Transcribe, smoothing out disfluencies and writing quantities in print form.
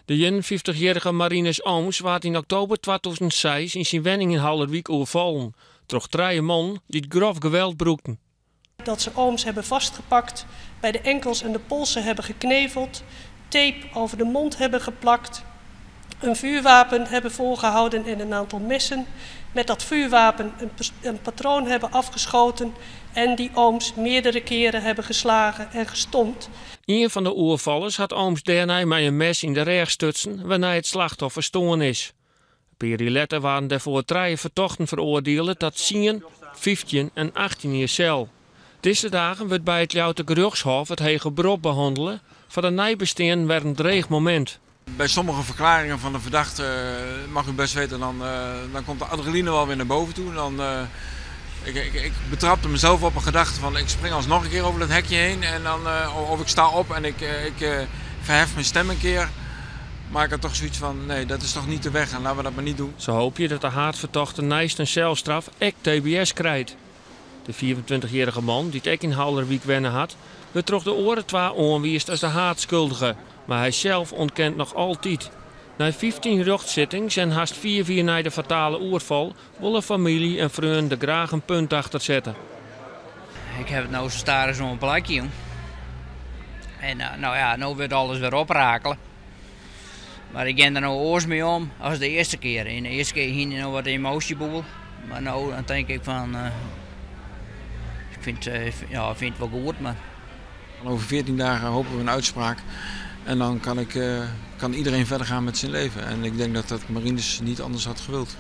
De 51-jarige Marinus Ooms werd in oktober 2006 in zijn woning in Hallerwijk overvallen. Door 3 man die het grof geweld broekten. Dat ze Ooms hebben vastgepakt, bij de enkels en de polsen hebben gekneveld, tape over de mond hebben geplakt, een vuurwapen hebben voorgehouden en een aantal messen. Met dat vuurwapen een patroon hebben afgeschoten en die Ooms meerdere keren hebben geslagen en gestompt. Een van de oorvallers had Ooms daarna met een mes in de rug stutsen waarna het slachtoffer stoorn is. Een paar later waren daarvoor 3 vertochten veroordeeld tot 10, 15 en 18 jaar cel. Deze dagen wordt bij het Ljouwte Gerechtshof het hege beroep behandelen. Voor de nijbesteen werd een dreig moment. Bij sommige verklaringen van de verdachte mag u best weten, dan komt de adrenaline wel weer naar boven toe. Ik betrapte mezelf op een gedachte van ik spring alsnog een keer over dat hekje heen en of ik sta op en ik verhef mijn stem een keer. Maar ik had toch zoiets van nee, dat is toch niet de weg en laten we dat maar niet doen. Zo hoop je dat de haatvertochte naast een celstraf ook TBS krijgt. De 24-jarige man, die het ook in Hallerwijk wennen had, werd toch de oren 2 aangewezen als de haatschuldige. Maar hij zelf ontkent nog altijd. Na 15 rechtszittingen en haast 4 na de fatale oorval willen familie en vrienden er graag een punt achter zetten. Ik heb het nou zo staren zo'n plakje, jong. En nou wordt alles weer oprakelen. Maar ik ga er nou oors mee om als de eerste keer. In de eerste keer ging er nog wat emotieboel. Maar nou dan denk ik van, ik vind het wel goed. Maar... Over 14 dagen hopen we een uitspraak. En dan kan iedereen verder gaan met zijn leven. En ik denk dat Marinus niet anders had gewild.